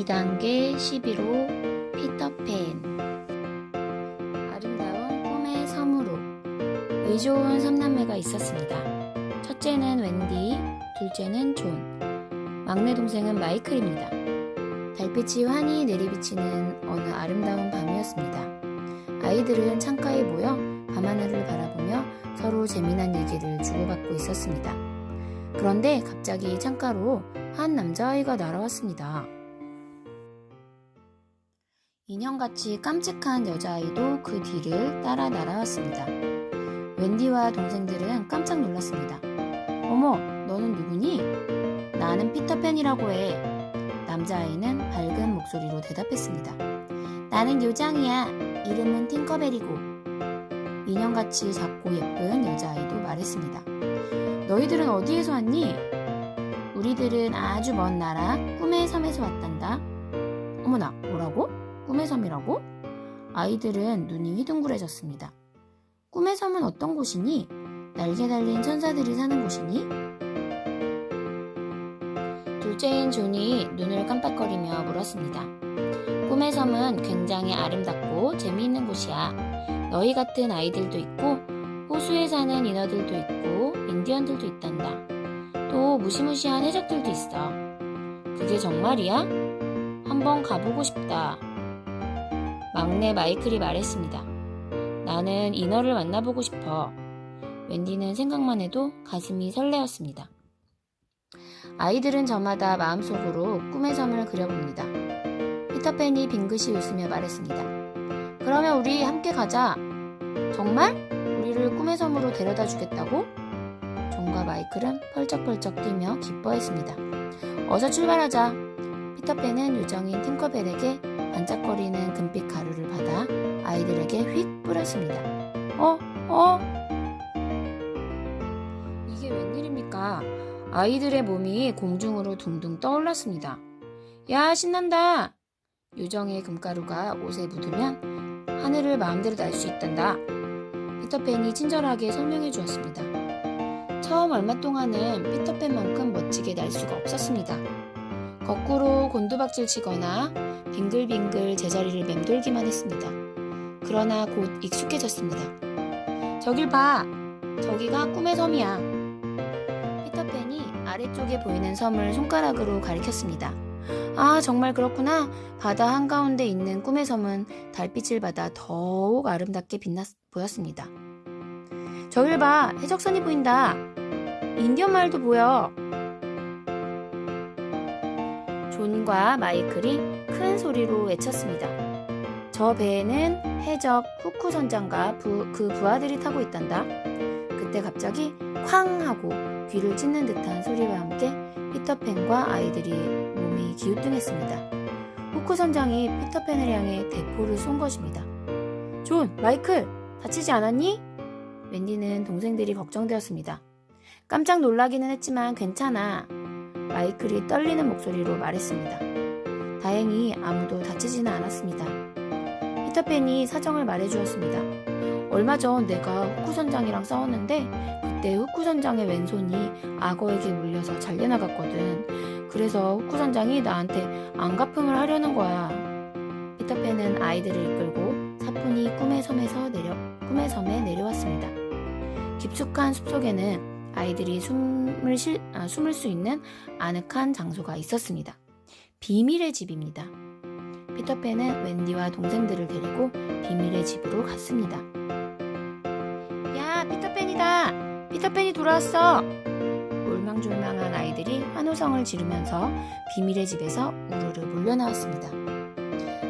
2단계 11호 피터팬. 아름다운 꿈의 섬으로. 의좋은 3남매가 있었습니다. 첫째는 웬디, 둘째는 존, 막내 동생은 마이클입니다. 달빛이 환히 내리비치는 어느 아름다운 밤이었습니다. 아이들은 창가에 모여 밤하늘을 바라보며 서로 재미난 얘기를 주고받고 있었습니다. 그런데 갑자기 창가로 한 남자아이가 날아왔습니다. 인형같이 깜찍한 여자아이도 그 뒤를 따라 날아왔습니다. 웬디와 동생들은 깜짝 놀랐습니다. 어머, 너는 누구니? 나는 피터팬이라고 해. 남자아이는 밝은 목소리로 대답했습니다. 나는 요정이야. 이름은 팅커벨이고. 인형같이 작고 예쁜 여자아이도 말했습니다. 너희들은 어디에서 왔니? 우리들은 아주 먼 나라 꿈의 섬에서 왔단다. 어머나, 뭐라고? 꿈의 섬이라고? 아이들은 눈이 휘둥그레졌습니다. 꿈의 섬은 어떤 곳이니? 날개 달린 천사들이 사는 곳이니? 둘째인 존이 눈을 깜빡거리며 물었습니다. 꿈의 섬은 굉장히 아름답고 재미있는 곳이야. 너희 같은 아이들도 있고 호수에 사는 인어들도 있고 인디언들도 있단다. 또 무시무시한 해적들도 있어. 그게 정말이야? 한번 가보고 싶다. 막내 마이클이 말했습니다. 나는 인어를 만나보고 싶어. 웬디는 생각만 해도 가슴이 설레었습니다. 아이들은 저마다 마음속으로 꿈의 섬을 그려봅니다. 피터팬이 빙긋이 웃으며 말했습니다. 그러면 우리 함께 가자. 정말? 우리를 꿈의 섬으로 데려다 주겠다고? 존과 마이클은 펄쩍펄쩍 뛰며 기뻐했습니다. 어서 출발하자. 피터팬은 요정인 팅커벨에게 반짝거리는 금빛 가루를 받아 아이들에게 휙 뿌렸습니다. 이게 웬일입니까? 아이들의 몸이 공중으로 둥둥 떠올랐습니다. 야, 신난다! 요정의 금가루가 옷에 묻으면 하늘을 마음대로 날 수 있단다. 피터팬이 친절하게 설명해 주었습니다. 처음 얼마 동안은 피터팬만큼 멋지게 날 수가 없었습니다. 거꾸로 곤두박질 치거나 빙글빙글 제자리를 맴돌기만 했습니다. 그러나 곧 익숙해졌습니다. 저길 봐! 저기가 꿈의 섬이야. 피터팬이 아래쪽에 보이는 섬을 손가락으로 가리켰습니다. 아, 정말 그렇구나. 바다 한가운데 있는 꿈의 섬은 달빛을 받아 더욱 아름답게 보였습니다. 저길 봐! 해적선이 보인다. 인디언 마을도 보여. 존과 마이클이 큰 소리로 외쳤습니다. 저 배에는 해적 후쿠 선장과 그 부하들이 타고 있단다. 그때 갑자기 쾅 하고 귀를 찢는 듯한 소리와 함께 피터팬과 아이들이 몸이 기우뚱했습니다. 후쿠 선장이 피터팬을 향해 대포를 쏜 것입니다. 존, 마이클, 다치지 않았니? 웬디는 동생들이 걱정되었습니다. 깜짝 놀라기는 했지만 괜찮아. 마이클이 떨리는 목소리로 말했습니다. 다행히 아무도 다치지는 않았습니다. 피터팬이 사정을 말해주었습니다. 얼마 전 내가 후쿠 선장이랑 싸웠는데 그때 후쿠 선장의 왼손이 악어에게 물려서 잘려나갔거든. 그래서 후쿠 선장이 나한테 안갚음을 하려는 거야. 피터팬은 아이들을 이끌고 사뿐히 꿈의 섬에 내려왔습니다. 깊숙한 숲속에는 아이들이 숨을 수 있는 아늑한 장소가 있었습니다. 비밀의 집입니다. 피터팬은 웬디와 동생들을 데리고 비밀의 집으로 갔습니다. 야, 피터팬이다! 피터팬이 돌아왔어! 울망졸망한 아이들이 환호성을 지르면서 비밀의 집에서 우르르 몰려나왔습니다.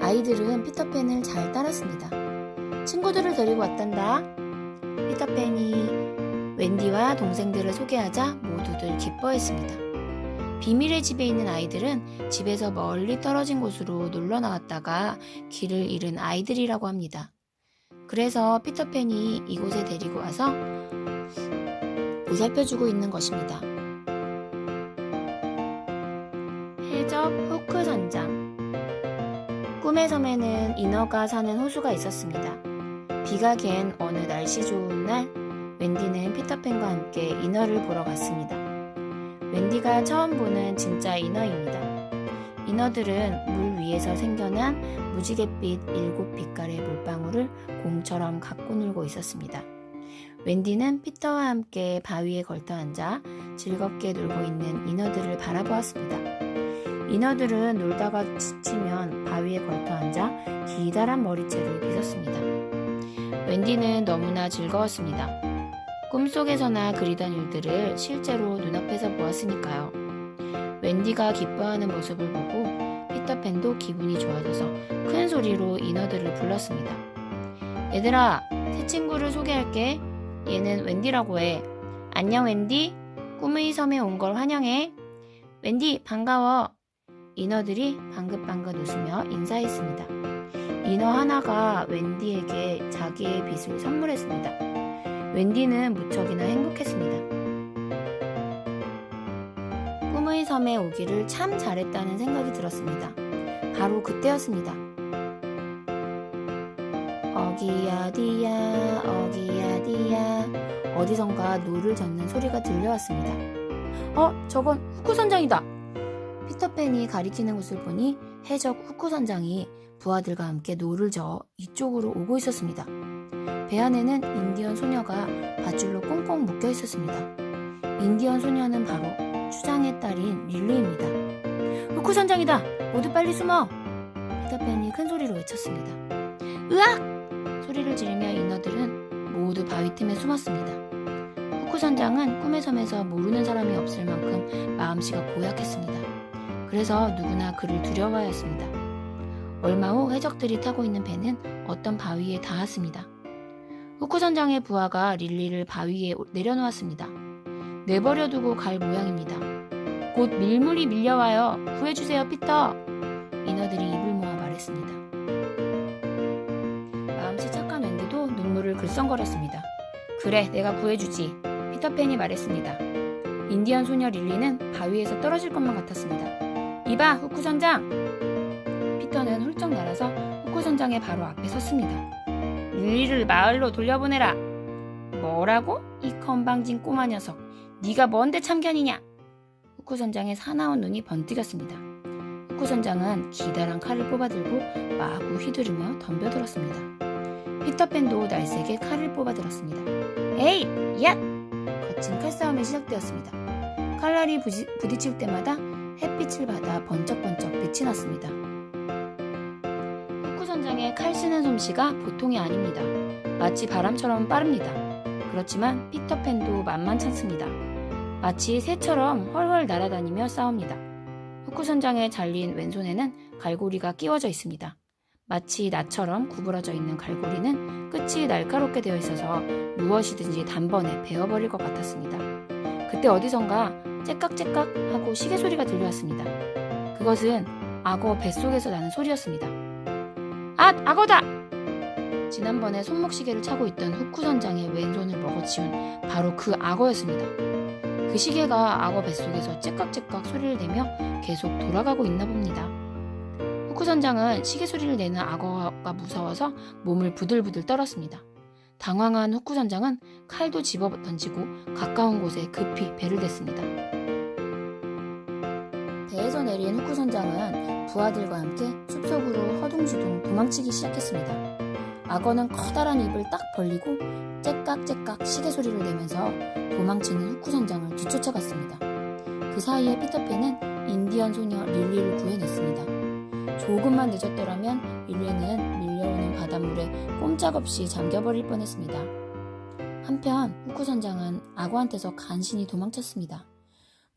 아이들은 피터팬을 잘 따랐습니다. 친구들을 데리고 왔단다. 피터팬이 웬디와 동생들을 소개하자 모두들 기뻐했습니다. 비밀의 집에 있는 아이들은 집에서 멀리 떨어진 곳으로 놀러 나갔다가 길을 잃은 아이들이라고 합니다. 그래서 피터팬이 이곳에 데리고 와서 보살펴주고 있는 것입니다. 해적 후크 선장. 꿈의 섬에는 인어가 사는 호수가 있었습니다. 비가 갠 어느 날씨 좋은 날 웬디는 피터팬과 함께 인어를 보러 갔습니다. 웬디가 처음 보는 진짜 인어입니다. 인어들은 물 위에서 생겨난 무지갯빛 7빛깔의 물방울을 공처럼 갖고 놀고 있었습니다. 웬디는 피터와 함께 바위에 걸터 앉아 즐겁게 놀고 있는 인어들을 바라보았습니다. 인어들은 놀다가 지치면 바위에 걸터 앉아 기다란 머리채를 빗었습니다. 웬디는 너무나 즐거웠습니다. 꿈속에서나 그리던 일들을 실제로 눈앞에서 보았으니까요. 웬디가 기뻐하는 모습을 보고 피터팬도 기분이 좋아져서 큰 소리로 인어들을 불렀습니다. 얘들아, 새 친구를 소개할게. 얘는 웬디라고 해. 안녕 웬디. 꿈의 섬에 온 걸 환영해. 웬디 반가워. 인어들이 방긋방긋 웃으며 인사했습니다. 인어 하나가 웬디에게 자기의 빗을 선물했습니다. 웬디는 무척이나 행복했습니다. 꿈의 섬에 오기를 참 잘했다는 생각이 들었습니다. 바로 그때였습니다. 어기야디야 어기야디야 어디선가 노를 젓는 소리가 들려왔습니다. 저건 후쿠선장이다. 피터팬이 가리키는 곳을 보니 해적 후쿠선장이 부하들과 함께 노를 저어 이쪽으로 오고 있었습니다. 배 안에는 인디언 소녀가 밧줄로 꽁꽁 묶여 있었습니다. 인디언 소녀는 바로 추장의 딸인 릴리입니다. 후쿠선장이다! 모두 빨리 숨어! 피터팬이 큰 소리로 외쳤습니다. 으악! 소리를 지르며 인어들은 모두 바위 틈에 숨었습니다. 후쿠선장은 꿈의 섬에서 모르는 사람이 없을 만큼 마음씨가 고약했습니다. 그래서 누구나 그를 두려워하였습니다. 얼마 후 해적들이 타고 있는 배는 어떤 바위에 닿았습니다. 후쿠선장의 부하가 릴리를 바위에 내려놓았습니다. 내버려두고 갈 모양입니다. 곧 밀물이 밀려와요. 구해주세요, 피터. 인어들이 입을 모아 말했습니다. 마음씨 착한 웬디도 눈물을 글썽거렸습니다. 그래, 내가 구해주지. 피터팬이 말했습니다. 인디언 소녀 릴리는 바위에서 떨어질 것만 같았습니다. 이봐, 후쿠선장! 피터는 훌쩍 날아서 후쿠선장의 바로 앞에 섰습니다. 릴리를 마을로 돌려보내라. 뭐라고? 이 건방진 꼬마 녀석. 네가 뭔데 참견이냐? 후쿠선장의 사나운 눈이 번뜩였습니다. 후쿠선장은 기다란 칼을 뽑아들고 마구 휘두르며 덤벼들었습니다. 피터팬도 날쌔게 칼을 뽑아들었습니다. 에이! 야! 거친 칼싸움이 시작되었습니다. 칼날이 부딪힐 때마다 햇빛을 받아 번쩍번쩍 빛이 났습니다. 후쿠선장의 칼 쓰는 솜씨가 보통이 아닙니다. 마치 바람처럼 빠릅니다. 그렇지만 피터팬도 만만찮습니다. 마치 새처럼 헐헐 날아다니며 싸웁니다. 후쿠선장의 잘린 왼손에는 갈고리가 끼워져 있습니다. 마치 나처럼 구부러져 있는 갈고리는 끝이 날카롭게 되어 있어서 무엇이든지 단번에 베어버릴 것 같았습니다. 그때 어디선가 째깍째깍 하고 시계 소리가 들려왔습니다. 그것은 악어 뱃속에서 나는 소리였습니다. 아, 악어다! 지난번에 손목시계를 차고 있던 후쿠선장의 왼손을 먹어치운 바로 그 악어였습니다. 그 시계가 악어 뱃속에서 째깍째깍 소리를 내며 계속 돌아가고 있나 봅니다. 후쿠선장은 시계 소리를 내는 악어가 무서워서 몸을 부들부들 떨었습니다. 당황한 후쿠선장은 칼도 집어 던지고 가까운 곳에 급히 배를 댔습니다. 배에서 내린 후쿠선장은 부하들과 함께 숲속으로 허둥지둥 도망치기 시작했습니다. 악어는 커다란 입을 딱 벌리고 째깍째깍 시계 소리를 내면서 도망치는 후쿠선장을 뒤쫓아갔습니다. 그 사이에 피터팬은 인디언 소녀 릴리를 구해냈습니다. 조금만 늦었더라면 릴리는 밀려오는 바닷물에 꼼짝없이 잠겨버릴 뻔했습니다. 한편 후쿠선장은 악어한테서 간신히 도망쳤습니다.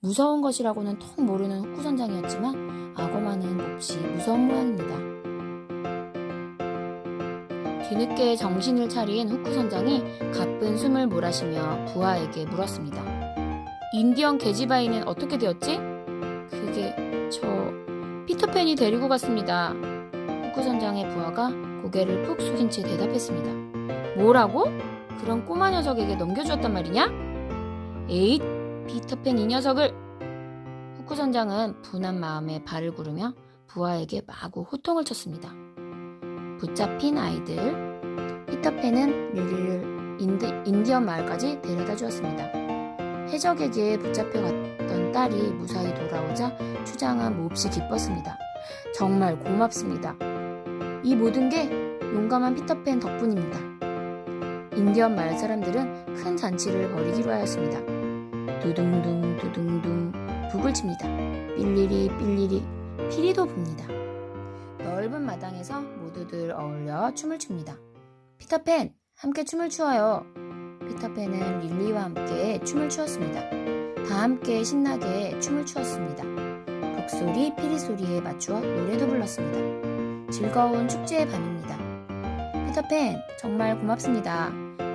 무서운 것이라고는 통 모르는 후쿠선장이었지만 악어만은 몹시 무서운 모양입니다. 뒤늦게 정신을 차린 후쿠선장이 가쁜 숨을 몰아쉬며 부하에게 물었습니다. 인디언 계집아이는 어떻게 되었지? 그게 피터팬이 데리고 갔습니다. 후쿠선장의 부하가 고개를 푹 숙인 채 대답했습니다. 뭐라고? 그런 꼬마 녀석에게 넘겨주었단 말이냐? 에잇! 피터팬 이 녀석을! 후쿠선장은 분한 마음에 발을 구르며 부하에게 마구 호통을 쳤습니다. 붙잡힌 아이들, 피터팬은 릴리를 인디언 마을까지 데려다 주었습니다. 해적에게 붙잡혀갔던 딸이 무사히 돌아오자 추장은 몹시 기뻤습니다. 정말 고맙습니다. 이 모든 게 용감한 피터팬 덕분입니다. 인디언 마을 사람들은 큰 잔치를 벌이기로 하였습니다. 두둥둥 두둥둥 북을 칩니다. 삘리리 삘리리 피리도 붑니다. 넓은 마당에서 모두들 어울려 춤을 춥니다. 피터팬, 함께 춤을 추어요. 피터팬은 릴리와 함께 춤을 추었습니다. 다 함께 신나게 춤을 추었습니다. 북소리, 피리소리에 맞추어 노래도 불렀습니다. 즐거운 축제의 밤입니다. 피터팬, 정말 고맙습니다.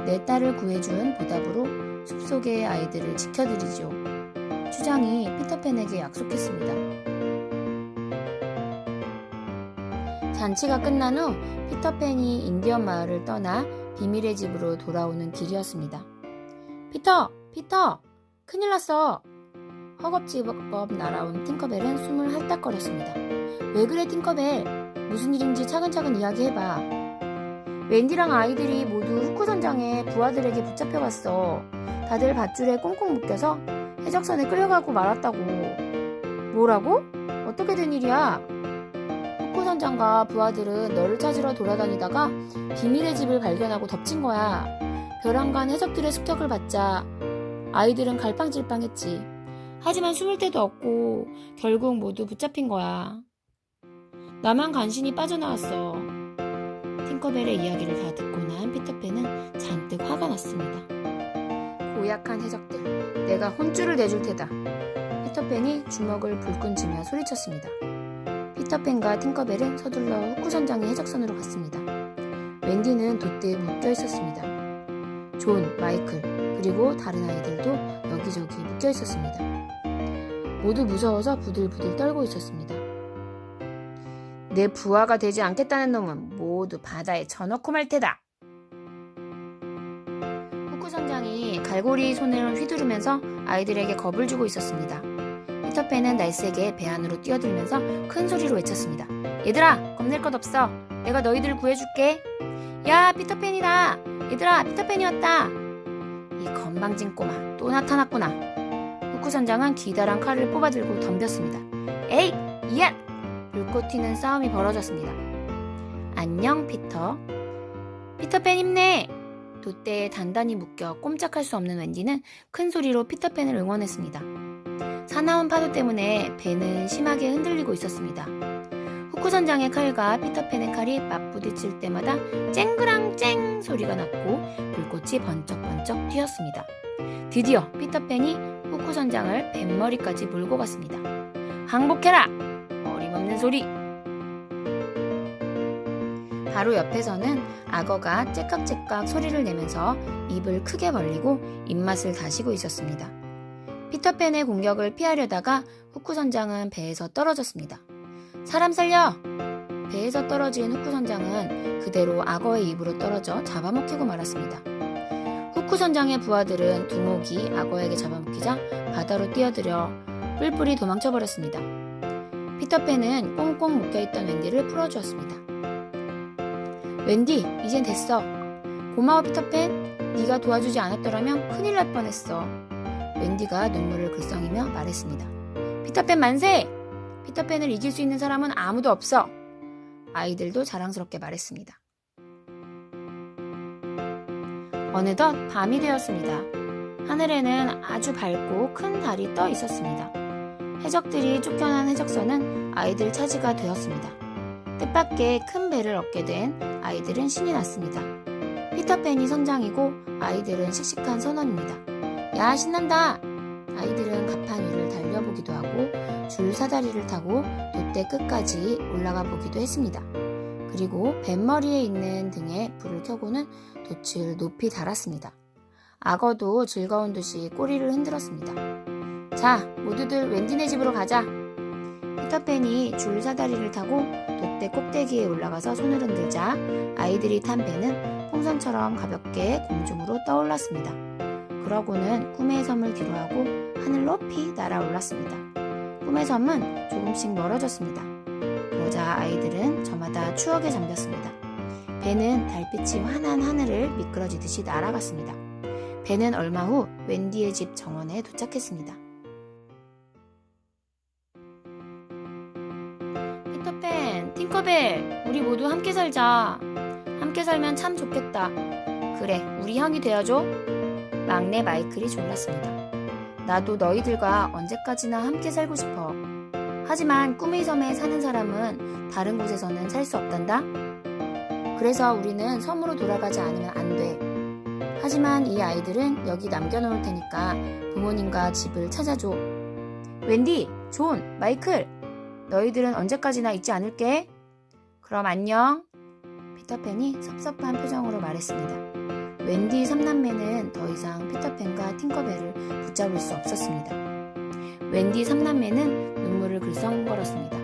내 딸을 구해준 보답으로 숲속의 아이들을 지켜드리죠. 추장이 피터팬에게 약속했습니다. 잔치가 끝난 후 피터팬이 인디언 마을을 떠나 비밀의 집으로 돌아오는 길이었습니다. 피터! 큰일 났어! 허겁지겁 날아온 팅커벨은 숨을 헐떡거렸습니다. 왜 그래, 팅커벨? 무슨 일인지 차근차근 이야기해봐. 웬디랑 아이들이 모두 후크 선장에 부하들에게 붙잡혀갔어. 다들 밧줄에 꽁꽁 묶여서 해적선에 끌려가고 말았다고. 뭐라고? 어떻게 된 일이야? 후크 선장과 부하들은 너를 찾으러 돌아다니다가 비밀의 집을 발견하고 덮친 거야. 벼랑간 해적들의 습격을 받자 아이들은 갈팡질팡했지. 하지만 숨을 데도 없고 결국 모두 붙잡힌 거야. 나만 간신히 빠져나왔어. 팅커벨의 이야기를 다 듣고 난 피터팬은 잔뜩 화가 났습니다. 고약한 해적들, 내가 혼쭐을 내줄 테다. 피터팬이 주먹을 불끈 쥐며 소리쳤습니다. 피터팬과 팅커벨은 서둘러 후크 선장의 해적선으로 갔습니다. 웬디는 돛대에 묶여 있었습니다. 존, 마이클, 그리고 다른 아이들도 여기저기 묶여 있었습니다. 모두 무서워서 부들부들 떨고 있었습니다. 내 부하가 되지 않겠다는 놈은 모두 바다에 쳐넣고 말 테다. 후크 선장이 갈고리 손을 휘두르면서 아이들에게 겁을 주고 있었습니다. 피터팬은 날쌔게 배 안으로 뛰어들면서 큰 소리로 외쳤습니다. 얘들아, 겁낼 것 없어. 내가 너희들을 구해줄게. 야, 피터팬이다. 얘들아, 피터팬이 왔다. 이 건방진 꼬마 또 나타났구나. 후크 선장은 기다란 칼을 뽑아들고 덤볐습니다. 에이! 이앗! 불꽃 튀는 싸움이 벌어졌습니다. 안녕, 피터. 피터팬 힘내! 돛대에 단단히 묶여 꼼짝할 수 없는 웬디는 큰 소리로 피터팬을 응원했습니다. 사나운 파도 때문에 배는 심하게 흔들리고 있었습니다. 후크 선장의 칼과 피터팬의 칼이 맞부딪힐 때마다 쨍그랑쨍 소리가 났고 불꽃이 번쩍번쩍 튀었습니다. 드디어 피터팬이 후크 선장을 뱃머리까지 몰고 갔습니다. 항복해라! 어림없는 소리! 바로 옆에서는 악어가 째깍째깍 소리를 내면서 입을 크게 벌리고 입맛을 다시고 있었습니다. 피터팬의 공격을 피하려다가 후크 선장은 배에서 떨어졌습니다. 사람 살려! 배에서 떨어진 후크 선장은 그대로 악어의 입으로 떨어져 잡아먹히고 말았습니다. 후크 선장의 부하들은 두목이 악어에게 잡아먹히자 바다로 뛰어들어 뿔뿔이 도망쳐버렸습니다. 피터팬은 꽁꽁 묶여있던 웬디를 풀어주었습니다. 웬디, 이젠 됐어. 고마워, 피터팬. 네가 도와주지 않았더라면 큰일 날 뻔했어. 웬디가 눈물을 글썽이며 말했습니다. 피터팬 만세! 피터팬을 이길 수 있는 사람은 아무도 없어. 아이들도 자랑스럽게 말했습니다. 어느덧 밤이 되었습니다. 하늘에는 아주 밝고 큰 달이 떠 있었습니다. 해적들이 쫓겨난 해적선은 아이들 차지가 되었습니다. 뜻밖의 큰 배를 얻게 된 아이들은 신이 났습니다. 피터팬이 선장이고 아이들은 씩씩한 선원입니다. 야, 신난다! 아이들은 갑판 위를 달려보기도 하고 줄 사다리를 타고 돛대 끝까지 올라가 보기도 했습니다. 그리고 뱃머리에 있는 등에 불을 켜고는 돛을 높이 달았습니다. 악어도 즐거운 듯이 꼬리를 흔들었습니다. 자, 모두들 웬디네 집으로 가자. 피터팬이 줄 사다리를 타고 돛대 꼭대기에 올라가서 손을 흔들자 아이들이 탄 배는 풍선처럼 가볍게 공중으로 떠올랐습니다. 그러고는 꿈의 섬을 뒤로하고 하늘 높이 날아올랐습니다. 꿈의 섬은 조금씩 멀어졌습니다. 그러자 아이들은 저마다 추억에 잠겼습니다. 배는 달빛이 환한 하늘을 미끄러지듯이 날아갔습니다. 배는 얼마 후 웬디의 집 정원에 도착했습니다. 피터팬, 팅커벨, 우리 모두 함께 살자. 함께 살면 참 좋겠다. 그래, 우리 형이 되어줘. 막내 마이클이 졸랐습니다. 나도 너희들과 언제까지나 함께 살고 싶어. 하지만 꿈의 섬에 사는 사람은 다른 곳에서는 살 수 없단다. 그래서 우리는 섬으로 돌아가지 않으면 안 돼. 하지만 이 아이들은 여기 남겨놓을 테니까 부모님과 집을 찾아줘. 웬디, 존, 마이클, 너희들은 언제까지나 잊지 않을게. 그럼 안녕. 피터팬이 섭섭한 표정으로 말했습니다. 웬디 3남매는 더 이상 피터팬과 팅커벨을 붙잡을 수 없었습니다. 웬디 3남매는 눈물을 글썽거렸습니다.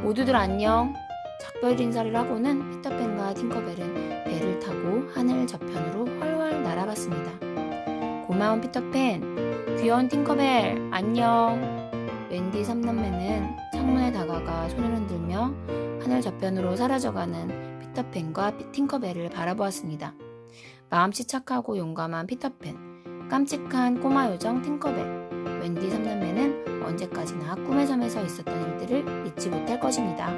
모두들 안녕. 작별 인사를 하고는 피터팬과 팅커벨은 배를 타고 하늘 저편으로 훨훨 날아갔습니다. 고마운 피터팬, 귀여운 팅커벨, 안녕. 웬디 3남매는 창문에 다가가 손을 흔들며 하늘 저편으로 사라져가는 피터팬과 팅커벨을 바라보았습니다. 마음씨 착하고 용감한 피터팬, 깜찍한 꼬마 요정 팅커벨, 웬디 3남매는 언제까지나 꿈의 섬에서 있었던 일들을 잊지 못할 것입니다.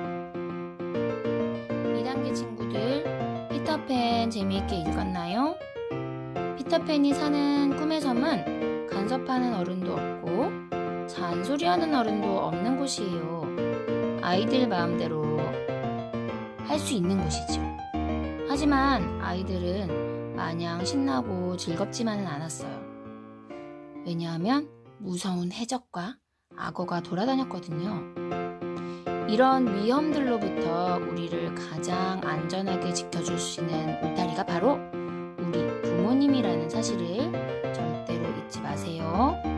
2단계 친구들, 피터팬 재미있게 읽었나요? 피터팬이 사는 꿈의 섬은 간섭하는 어른도 없고 잔소리하는 어른도 없는 곳이에요. 아이들 마음대로 할 수 있는 곳이죠. 하지만 아이들은 마냥 신나고 즐겁지만은 않았어요. 왜냐하면 무서운 해적과 악어가 돌아다녔거든요. 이런 위험들로부터 우리를 가장 안전하게 지켜주시는 울타리가 바로 우리 부모님이라는 사실을 절대로 잊지 마세요.